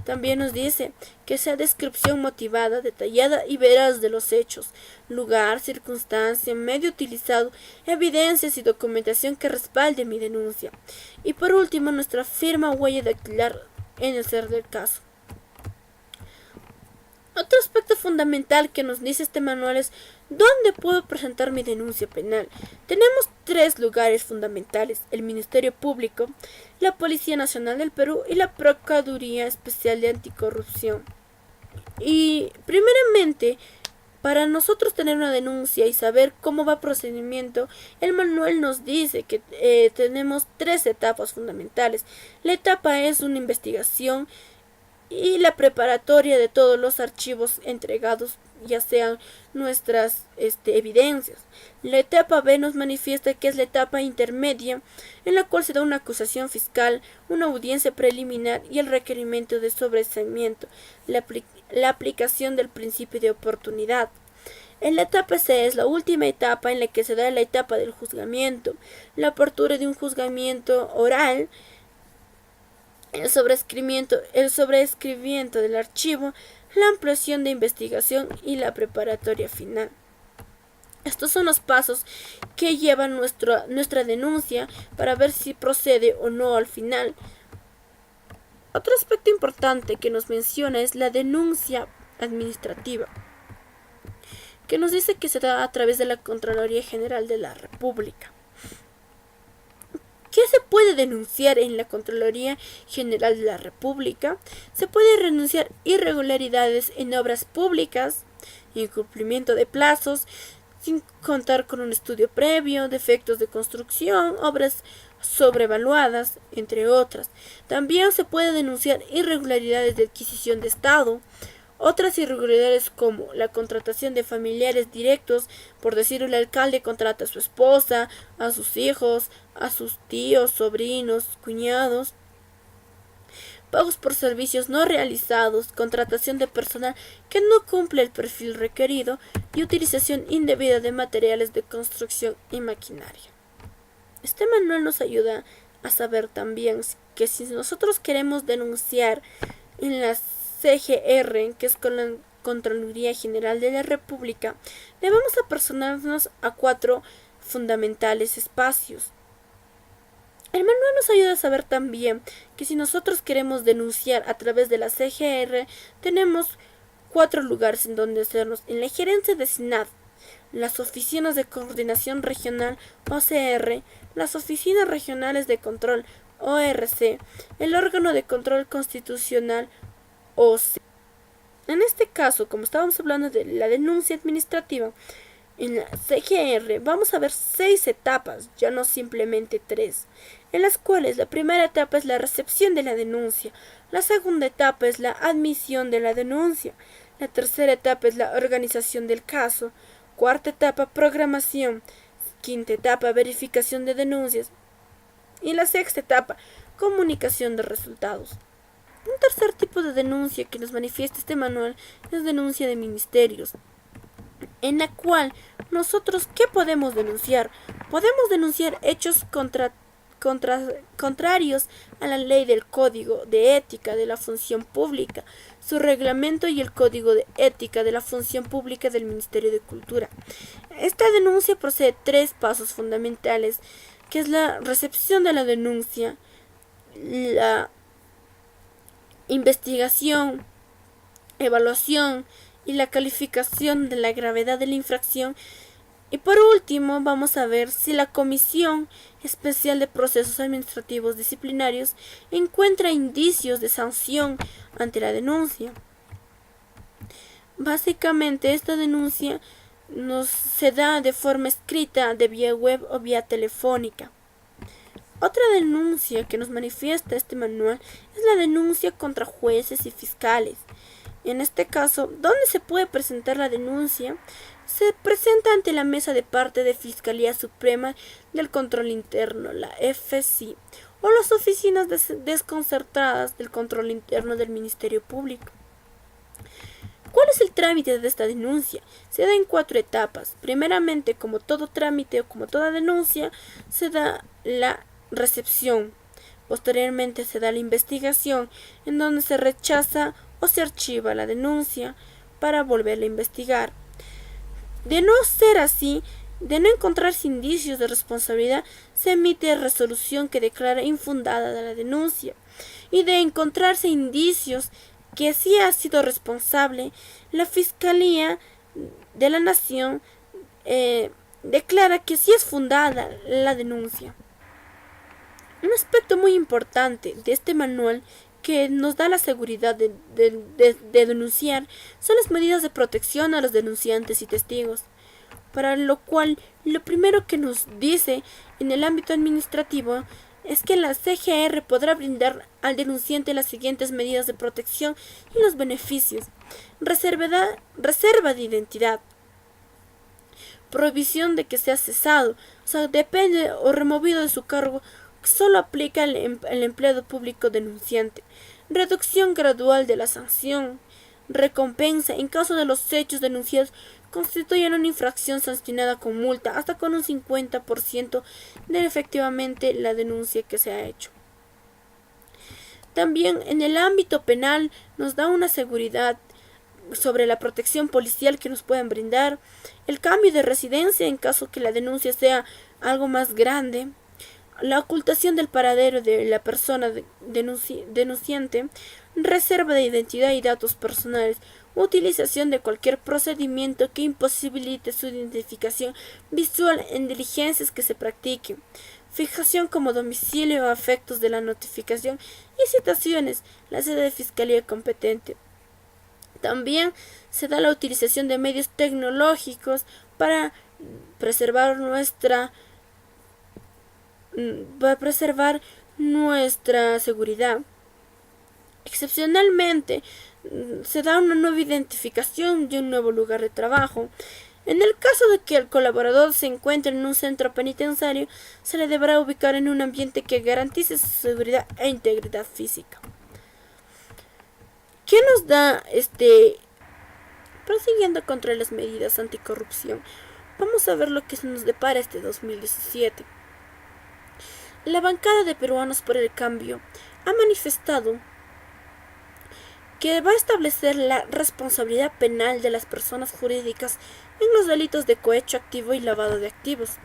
También nos dice que sea descripción motivada, detallada y veraz de los hechos, lugar, circunstancia, medio utilizado, evidencias y documentación que respalde mi denuncia. Y por último, nuestra firma o huella dactilar en el ser del caso. Otro aspecto fundamental que nos dice este manual es ¿dónde puedo presentar mi denuncia penal? Tenemos 3 lugares fundamentales: el Ministerio Público, la Policía Nacional del Perú y la Procuraduría Especial de Anticorrupción. Y primeramente, para nosotros tener una denuncia y saber cómo va el procedimiento, el manual nos dice que tenemos 3 etapas fundamentales. La etapa es una investigación y la preparatoria de todos los archivos entregados, ya sean nuestras evidencias. La etapa B nos manifiesta que es la etapa intermedia, en la cual se da una acusación fiscal, una audiencia preliminar y el requerimiento de sobreseimiento, la aplicación del principio de oportunidad. En la etapa C es la última etapa en la que se da la etapa del juzgamiento, la apertura de un juzgamiento oral, el sobreescribimiento del archivo, la ampliación de investigación y la preparatoria final. Estos son los pasos que llevan nuestra denuncia para ver si procede o no al final. Otro aspecto importante que nos menciona es la denuncia administrativa, que nos dice que se da a través de la Contraloría General de la República. ¿Qué se puede denunciar en la Contraloría General de la República? Se puede denunciar irregularidades en obras públicas, incumplimiento de plazos, sin contar con un estudio previo, defectos de construcción, obras sobrevaluadas, entre otras. También se puede denunciar irregularidades de adquisición de Estado. Otras irregularidades como la contratación de familiares directos, por decir el alcalde contrata a su esposa, a sus hijos, a sus tíos, sobrinos, cuñados. Pagos por servicios no realizados, contratación de personal que no cumple el perfil requerido y utilización indebida de materiales de construcción y maquinaria. Este manual nos ayuda a saber también que si nosotros queremos denunciar en la CGR, que es con la Contraloría General de la República, debemos apersonarnos a 4 fundamentales espacios. El manual nos ayuda a saber también que si nosotros queremos denunciar a través de la CGR, tenemos 4 lugares en donde hacernos: en la gerencia de SINAD, las oficinas de coordinación regional OCR, las oficinas regionales de control ORC, el órgano de control constitucional OC. En este caso, como estábamos hablando de la denuncia administrativa, en la CGR vamos a ver 6 etapas, ya no simplemente 3, en las cuales la primera etapa es la recepción de la denuncia, la segunda etapa es la admisión de la denuncia, la tercera etapa es la organización del caso, cuarta etapa programación, quinta etapa verificación de denuncias y la sexta etapa comunicación de resultados. Un tercer tipo de denuncia que nos manifiesta este manual es denuncia de ministerios, en la cual nosotros, ¿qué podemos denunciar? Podemos denunciar hechos contrarios a la ley del Código de Ética de la Función Pública, su reglamento y el Código de Ética de la Función Pública del Ministerio de Cultura. Esta denuncia procede de 3 pasos fundamentales, que es la recepción de la denuncia, la investigación, evaluación y la calificación de la gravedad de la infracción. Y por último, vamos a ver si la Comisión Especial de Procesos Administrativos Disciplinarios encuentra indicios de sanción ante la denuncia. Básicamente, esta denuncia se da de forma escrita, de vía web o vía telefónica. Otra denuncia que nos manifiesta este manual es la denuncia contra jueces y fiscales. En este caso, ¿dónde se puede presentar la denuncia? Se presenta ante la Mesa de Parte de Fiscalía Suprema del Control Interno, la FSI, o las oficinas desconcertadas del Control Interno del Ministerio Público. ¿Cuál es el trámite de esta denuncia? Se da en 4 etapas. Primeramente, como todo trámite o como toda denuncia, se da la recepción. Posteriormente se da la investigación, en donde se rechaza o se archiva la denuncia para volverla a investigar. De no ser así, de no encontrarse indicios de responsabilidad, se emite resolución que declara infundada la denuncia. Y de encontrarse indicios que sí ha sido responsable, la Fiscalía de la Nación declara que sí es fundada la denuncia. Un aspecto muy importante de este manual que nos da la seguridad de denunciar son las medidas de protección a los denunciantes y testigos, para lo cual lo primero que nos dice en el ámbito administrativo es que la CGR podrá brindar al denunciante las siguientes medidas de protección y los beneficios: reserva de identidad, prohibición de que sea cesado, depende o removido de su cargo, solo aplica el empleado público denunciante, reducción gradual de la sanción, recompensa en caso de los hechos denunciados constituyan una infracción sancionada con multa hasta con un 50% de efectivamente la denuncia que se ha hecho. También en el ámbito penal nos da una seguridad sobre la protección policial que nos pueden brindar, el cambio de residencia en caso que la denuncia sea algo más grande, la ocultación del paradero de la persona denunciante, reserva de identidad y datos personales, utilización de cualquier procedimiento que imposibilite su identificación visual en diligencias que se practiquen, fijación como domicilio o efectos de la notificación y citaciones, la sede de fiscalía competente. También se da la utilización de medios tecnológicos para preservar va a preservar nuestra seguridad. Excepcionalmente, se da una nueva identificación y un nuevo lugar de trabajo. En el caso de que el colaborador se encuentre en un centro penitenciario, se le deberá ubicar en un ambiente que garantice su seguridad e integridad física. ¿Qué nos da prosiguiendo contra las medidas anticorrupción? Vamos a ver lo que se nos depara este 2017. La bancada de Peruanos por el Cambio ha manifestado que va a establecer la responsabilidad penal de las personas jurídicas en los delitos de cohecho activo y lavado de activos.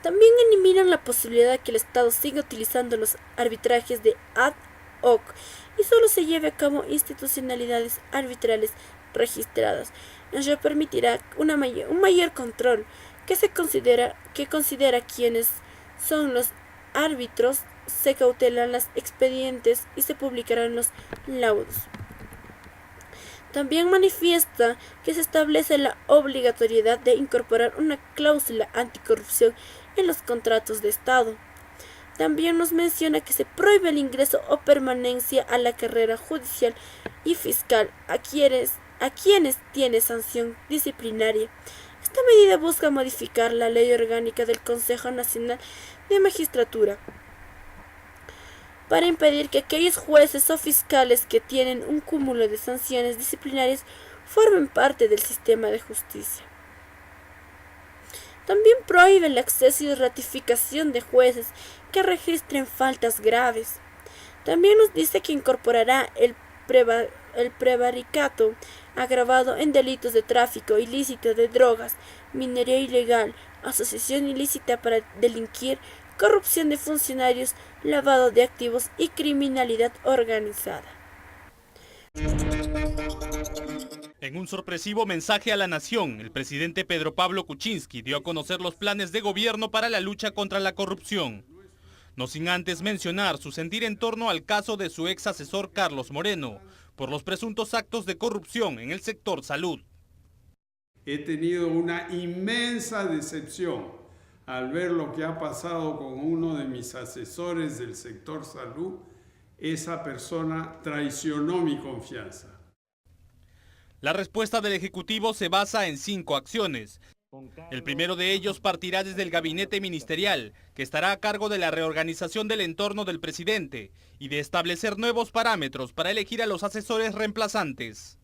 También eliminan la posibilidad de que el Estado siga utilizando los arbitrajes de ad hoc y solo se lleve a cabo institucionalidades arbitrales registradas. Ello permitirá un mayor control que considera quienes son los árbitros, se cautelan los expedientes y se publicarán los laudos. También manifiesta que se establece la obligatoriedad de incorporar una cláusula anticorrupción en los contratos de Estado. También nos menciona que se prohíbe el ingreso o permanencia a la carrera judicial y fiscal a quienes tiene sanción disciplinaria. Esta medida busca modificar la ley orgánica del Consejo Nacional de Magistratura para impedir que aquellos jueces o fiscales que tienen un cúmulo de sanciones disciplinarias formen parte del sistema de justicia. También prohíbe el acceso y ratificación de jueces que registren faltas graves. También nos dice que incorporará el prevaricato agravado en delitos de tráfico ilícito de drogas, minería ilegal, asociación ilícita para delinquir, corrupción de funcionarios, lavado de activos y criminalidad organizada. En un sorpresivo mensaje a la nación, el presidente Pedro Pablo Kuczynski dio a conocer los planes de gobierno para la lucha contra la corrupción. No sin antes mencionar su sentir en torno al caso de su ex asesor Carlos Moreno, por los presuntos actos de corrupción en el sector salud. He tenido una inmensa decepción al ver lo que ha pasado con uno de mis asesores del sector salud. Esa persona traicionó mi confianza. La respuesta del Ejecutivo se basa en 5 acciones. El primero de ellos partirá desde el gabinete ministerial, que estará a cargo de la reorganización del entorno del presidente y de establecer nuevos parámetros para elegir a los asesores reemplazantes.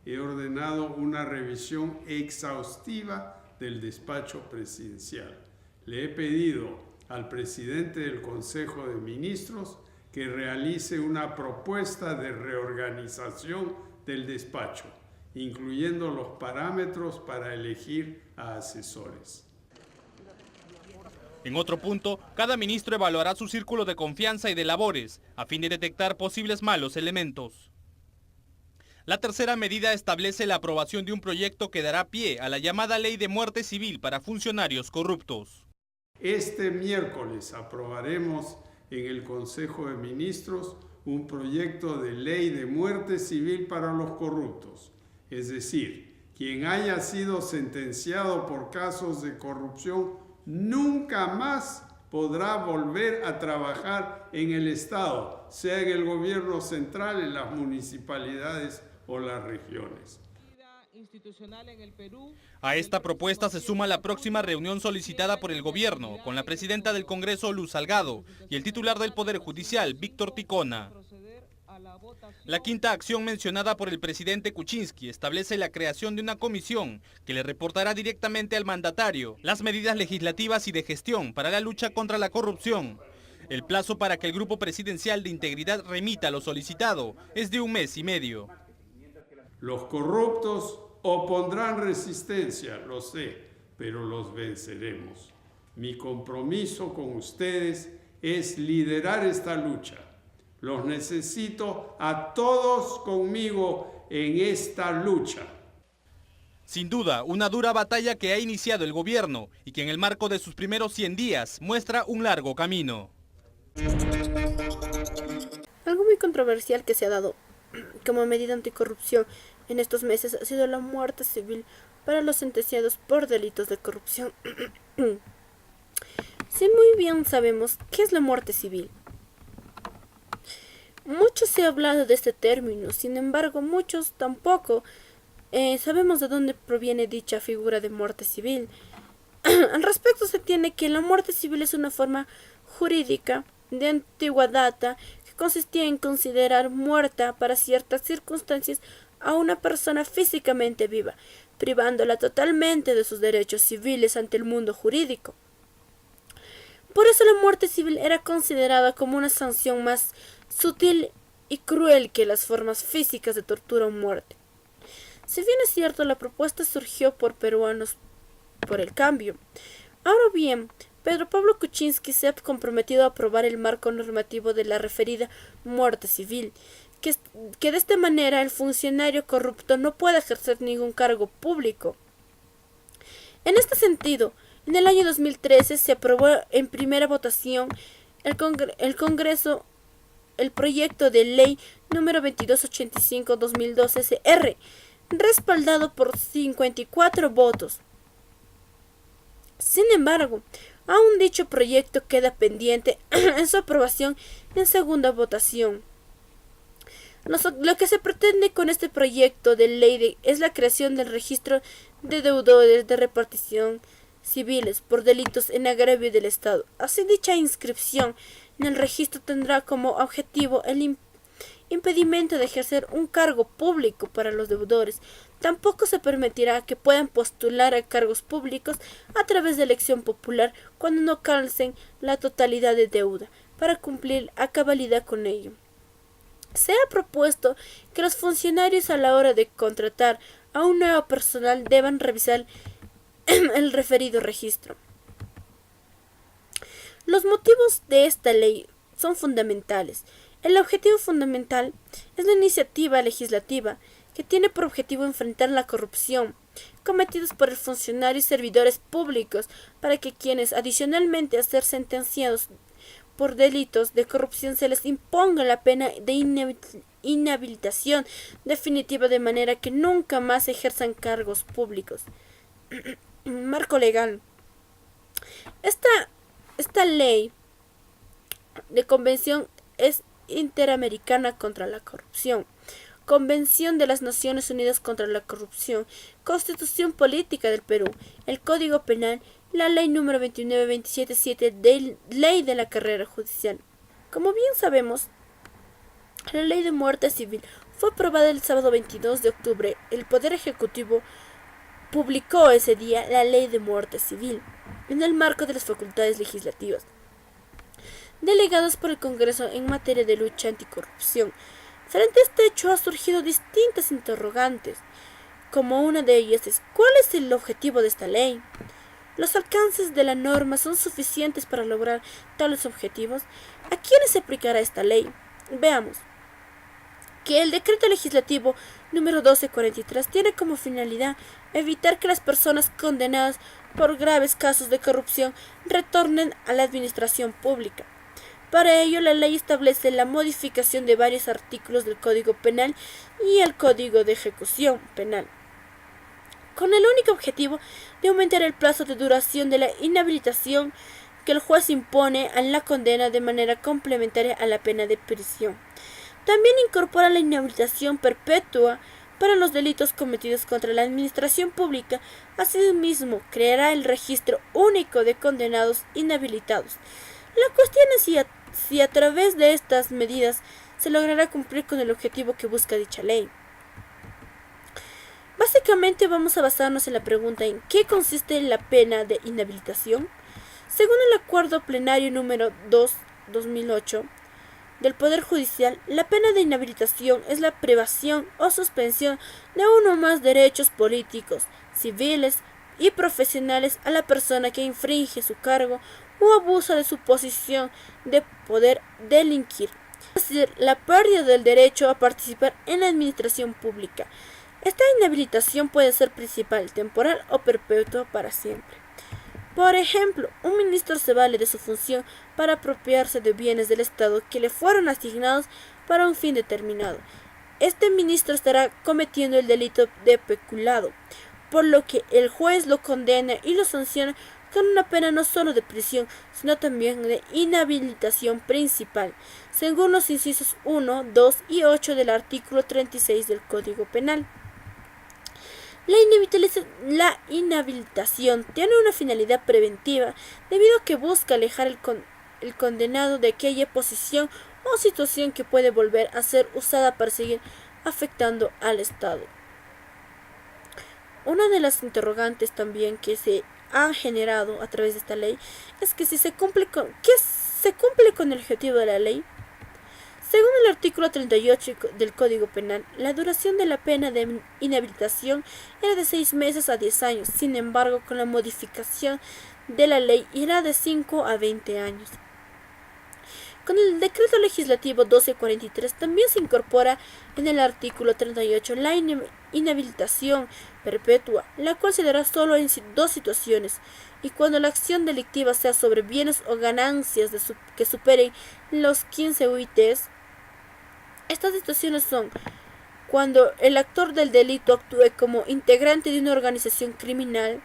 He ordenado una revisión exhaustiva del despacho presidencial. Le he pedido al presidente del Consejo de Ministros que realice una propuesta de reorganización del despacho, incluyendo los parámetros para elegir a asesores. En otro punto, cada ministro evaluará su círculo de confianza y de labores, a fin de detectar posibles malos elementos. La tercera medida establece la aprobación de un proyecto que dará pie a la llamada Ley de Muerte Civil para funcionarios corruptos. Este miércoles aprobaremos en el Consejo de Ministros un proyecto de ley de muerte civil para los corruptos. Es decir, quien haya sido sentenciado por casos de corrupción nunca más podrá volver a trabajar en el Estado, sea en el gobierno central, en las municipalidades o las regiones. A esta propuesta se suma la próxima reunión solicitada por el gobierno con la presidenta del Congreso, Luz Salgado, y el titular del Poder Judicial, Víctor Ticona. La quinta acción mencionada por el presidente Kuczynski establece la creación de una comisión que le reportará directamente al mandatario las medidas legislativas y de gestión para la lucha contra la corrupción. El plazo para que el Grupo Presidencial de Integridad remita lo solicitado es de 1 mes y medio. Los corruptos opondrán resistencia, lo sé, pero los venceremos. Mi compromiso con ustedes es liderar esta lucha. Los necesito a todos conmigo en esta lucha. Sin duda, una dura batalla que ha iniciado el gobierno y que en el marco de sus primeros 100 días muestra un largo camino. Algo muy controversial que se ha dado como medida anticorrupción en estos meses ha sido la muerte civil para los sentenciados por delitos de corrupción. Si muy bien sabemos qué es la muerte civil. Mucho se ha hablado de este término, sin embargo, muchos tampoco sabemos de dónde proviene dicha figura de muerte civil. Al respecto se tiene que la muerte civil es una forma jurídica de antigua data que consistía en considerar muerta para ciertas circunstancias a una persona físicamente viva, privándola totalmente de sus derechos civiles ante el mundo jurídico. Por eso la muerte civil era considerada como una sanción más sutil y cruel que las formas físicas de tortura o muerte. Si bien es cierto, la propuesta surgió por peruanos por el cambio. Ahora bien, Pedro Pablo Kuczynski se ha comprometido a aprobar el marco normativo de la referida muerte civil, que de esta manera el funcionario corrupto no puede ejercer ningún cargo público. En este sentido, en el año 2013 se aprobó en primera votación el Congreso el proyecto de ley número 2285-2012 SR, respaldado por 54 votos. Sin embargo, aún dicho proyecto queda pendiente en su aprobación en segunda votación. Lo que se pretende con este proyecto de ley es la creación del registro de deudores de repartición civiles por delitos en agravio del Estado. Así, dicha inscripción en el registro tendrá como objetivo el impedimento de ejercer un cargo público para los deudores. Tampoco se permitirá que puedan postular a cargos públicos a través de elección popular cuando no calcen la totalidad de deuda, para cumplir a cabalidad con ello. Se ha propuesto que los funcionarios a la hora de contratar a un nuevo personal deban revisar el referido registro. Los motivos de esta ley son fundamentales. El objetivo fundamental es la iniciativa legislativa que tiene por objetivo enfrentar la corrupción cometidos por el funcionario y servidores públicos para que quienes adicionalmente a ser sentenciados por delitos de corrupción se les imponga la pena de inhabilitación definitiva de manera que nunca más ejerzan cargos públicos. Marco legal. Esta ley de convención es Interamericana contra la Corrupción, Convención de las Naciones Unidas contra la Corrupción, Constitución Política del Perú, el Código Penal, la Ley número 29277 de Ley de la Carrera Judicial. Como bien sabemos, la Ley de Muerte Civil fue aprobada el sábado 22 de octubre. El Poder Ejecutivo publicó ese día la Ley de Muerte Civil en el marco de las facultades legislativas delegadas por el Congreso en materia de lucha anticorrupción. Frente a este hecho ha surgido distintas interrogantes, como una de ellas es ¿cuál es el objetivo de esta ley? ¿Los alcances de la norma son suficientes para lograr tales objetivos? ¿A quiénes se aplicará esta ley? Veamos que el decreto legislativo número 1243 tiene como finalidad evitar que las personas condenadas por graves casos de corrupción retornen a la administración pública. Para ello, la ley establece la modificación de varios artículos del Código Penal y el Código de Ejecución Penal, con el único objetivo de aumentar el plazo de duración de la inhabilitación que el juez impone a la condena de manera complementaria a la pena de prisión. También incorpora la inhabilitación perpetua para los delitos cometidos contra la administración pública. Asimismo, creará el registro único de condenados inhabilitados. La cuestión es si a través de estas medidas se logrará cumplir con el objetivo que busca dicha ley. Básicamente vamos a basarnos en la pregunta ¿en qué consiste la pena de inhabilitación? Según el Acuerdo Plenario número 2/2008 del Poder Judicial, la pena de inhabilitación es la privación o suspensión de uno o más derechos políticos, civiles y profesionales a la persona que infringe su cargo o abusa de su posición de poder delinquir, es decir, la pérdida del derecho a participar en la administración pública. Esta inhabilitación puede ser principal, temporal o perpetua para siempre. Por ejemplo, un ministro se vale de su función para apropiarse de bienes del Estado que le fueron asignados para un fin determinado. Este ministro estará cometiendo el delito de peculado, por lo que el juez lo condena y lo sanciona con una pena no solo de prisión, sino también de inhabilitación principal, según los incisos 1, 2 y 8 del artículo 36 del Código Penal. La inhabilitación tiene una finalidad preventiva debido a que busca alejar el condenado de aquella posición o situación que puede volver a ser usada para seguir afectando al Estado. Una de las interrogantes también que se han generado a través de esta ley es que si se cumple con el objetivo de la ley. Según el artículo 38 del Código Penal, la duración de la pena de inhabilitación era de 6 meses a 10 años. Sin embargo, con la modificación de la ley irá de 5 a 20 años. Con el decreto legislativo 1243 también se incorpora en el artículo 38 la inhabilitación perpetua, la cual se dará solo en 2 situaciones, y cuando la acción delictiva sea sobre bienes o ganancias que superen los 15 UITs. Estas situaciones son cuando el actor del delito actúe como integrante de una organización criminal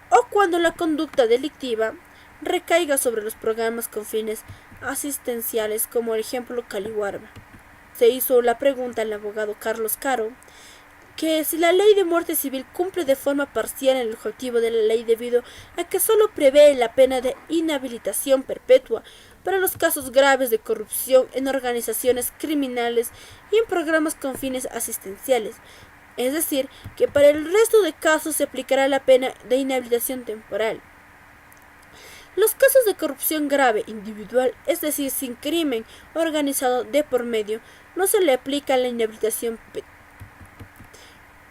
o cuando la conducta delictiva recaiga sobre los programas con fines asistenciales, como el ejemplo Caliwarma. Se hizo la pregunta al abogado Carlos Caro que si la ley de muerte civil cumple de forma parcial el objetivo de la ley debido a que solo prevé la pena de inhabilitación perpetua para los casos graves de corrupción en organizaciones criminales y en programas con fines asistenciales. Es decir, que para el resto de casos se aplicará la pena de inhabilitación temporal. Los casos de corrupción grave individual, es decir, sin crimen organizado de por medio, no se le aplica la inhabilitación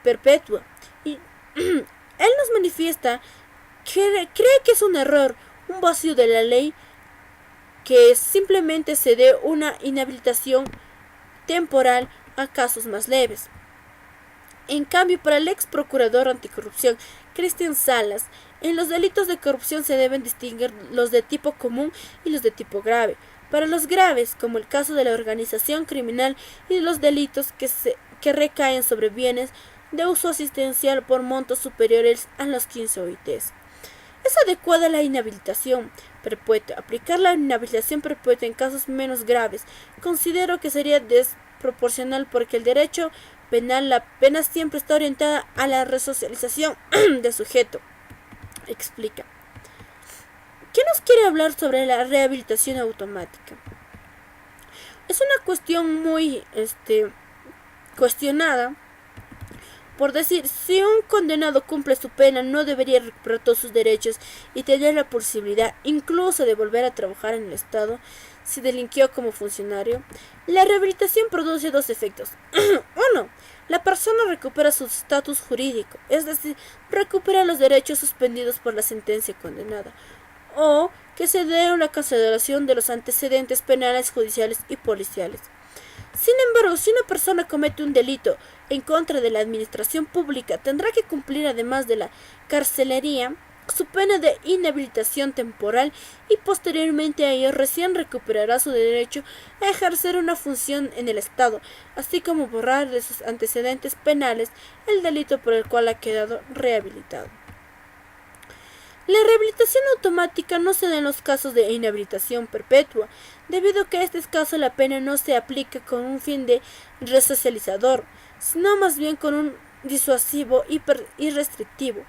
perpetua. Y él nos manifiesta que cree que es un error, un vacío de la ley, que simplemente se dé una inhabilitación temporal a casos más leves. En cambio, para el ex procurador anticorrupción, Cristian Salas, en los delitos de corrupción se deben distinguir los de tipo común y los de tipo grave. Para los graves, como el caso de la organización criminal y de los delitos que recaen sobre bienes de uso asistencial por montos superiores a los 15 OITs. Es adecuada la inhabilitación perpetua. Aplicar la inhabilitación perpetua en casos menos graves considero que sería desproporcional porque el derecho penal, la pena siempre está orientada a la resocialización del sujeto. Explica. ¿Qué nos quiere hablar sobre la rehabilitación automática? Es una cuestión muy cuestionada. Por decir, si un condenado cumple su pena, no debería recuperar todos sus derechos y tener la posibilidad incluso de volver a trabajar en el Estado si delinquió como funcionario. La rehabilitación produce 2 efectos. 1. La persona recupera su estatus jurídico, es decir, recupera los derechos suspendidos por la sentencia condenada, o que se dé una cancelación de los antecedentes penales, judiciales y policiales. Sin embargo, si una persona comete un delito en contra de la administración pública, tendrá que cumplir, además de la carcelería, su pena de inhabilitación temporal y posteriormente a ello recién recuperará su derecho a ejercer una función en el Estado, así como borrar de sus antecedentes penales el delito por el cual ha quedado rehabilitado. La rehabilitación automática no se da en los casos de inhabilitación perpetua, debido a que en este caso la pena no se aplica con un fin de resocializador, sino más bien con un disuasivo y restrictivo.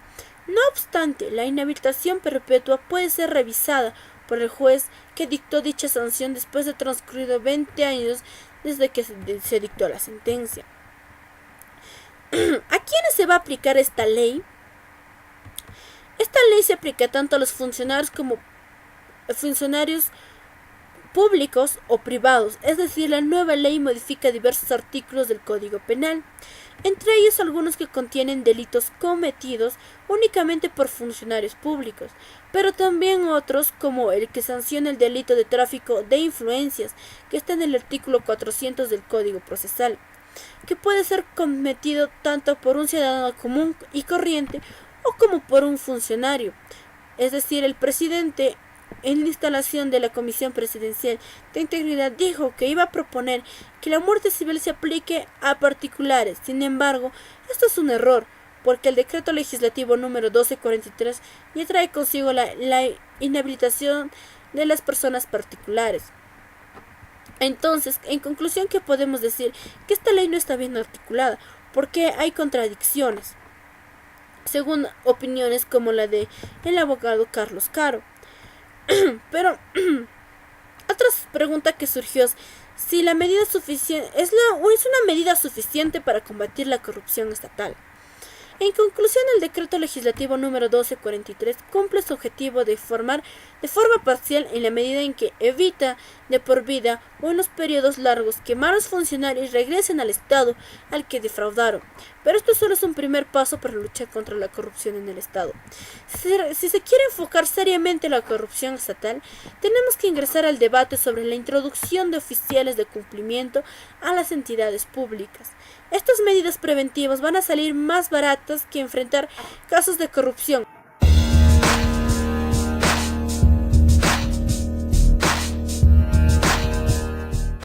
No obstante, la inhabilitación perpetua puede ser revisada por el juez que dictó dicha sanción después de transcurrido 20 años desde que se dictó la sentencia. ¿A quiénes se va a aplicar esta ley? Esta ley se aplica tanto a los funcionarios como funcionarios públicos o privados, es decir, la nueva ley modifica diversos artículos del Código Penal, entre ellos algunos que contienen delitos cometidos únicamente por funcionarios públicos, pero también otros como el que sanciona el delito de tráfico de influencias, que está en el artículo 400 del Código Procesal, que puede ser cometido tanto por un ciudadano común y corriente o como por un funcionario, es decir, el presidente en la instalación de la Comisión Presidencial de Integridad dijo que iba a proponer que la muerte civil se aplique a particulares. Sin embargo, esto es un error, porque el decreto legislativo número 1243 ya trae consigo la inhabilitación de las personas particulares. Entonces, en conclusión, ¿qué podemos decir? Que esta ley no está bien articulada, porque hay contradicciones, según opiniones como la de el abogado Carlos Caro. Pero otra pregunta que surgió es si la medida suficiente es una medida suficiente para combatir la corrupción estatal. En conclusión, el decreto legislativo número 1243 cumple su objetivo de formar de forma parcial en la medida en que evita de por vida o en los periodos largos que malos funcionarios regresen al Estado al que defraudaron. Pero esto solo es un primer paso para luchar contra la corrupción en el Estado. Si se quiere enfocar seriamente la corrupción estatal, tenemos que ingresar al debate sobre la introducción de oficiales de cumplimiento a las entidades públicas. Estas medidas preventivas van a salir más baratas que enfrentar casos de corrupción.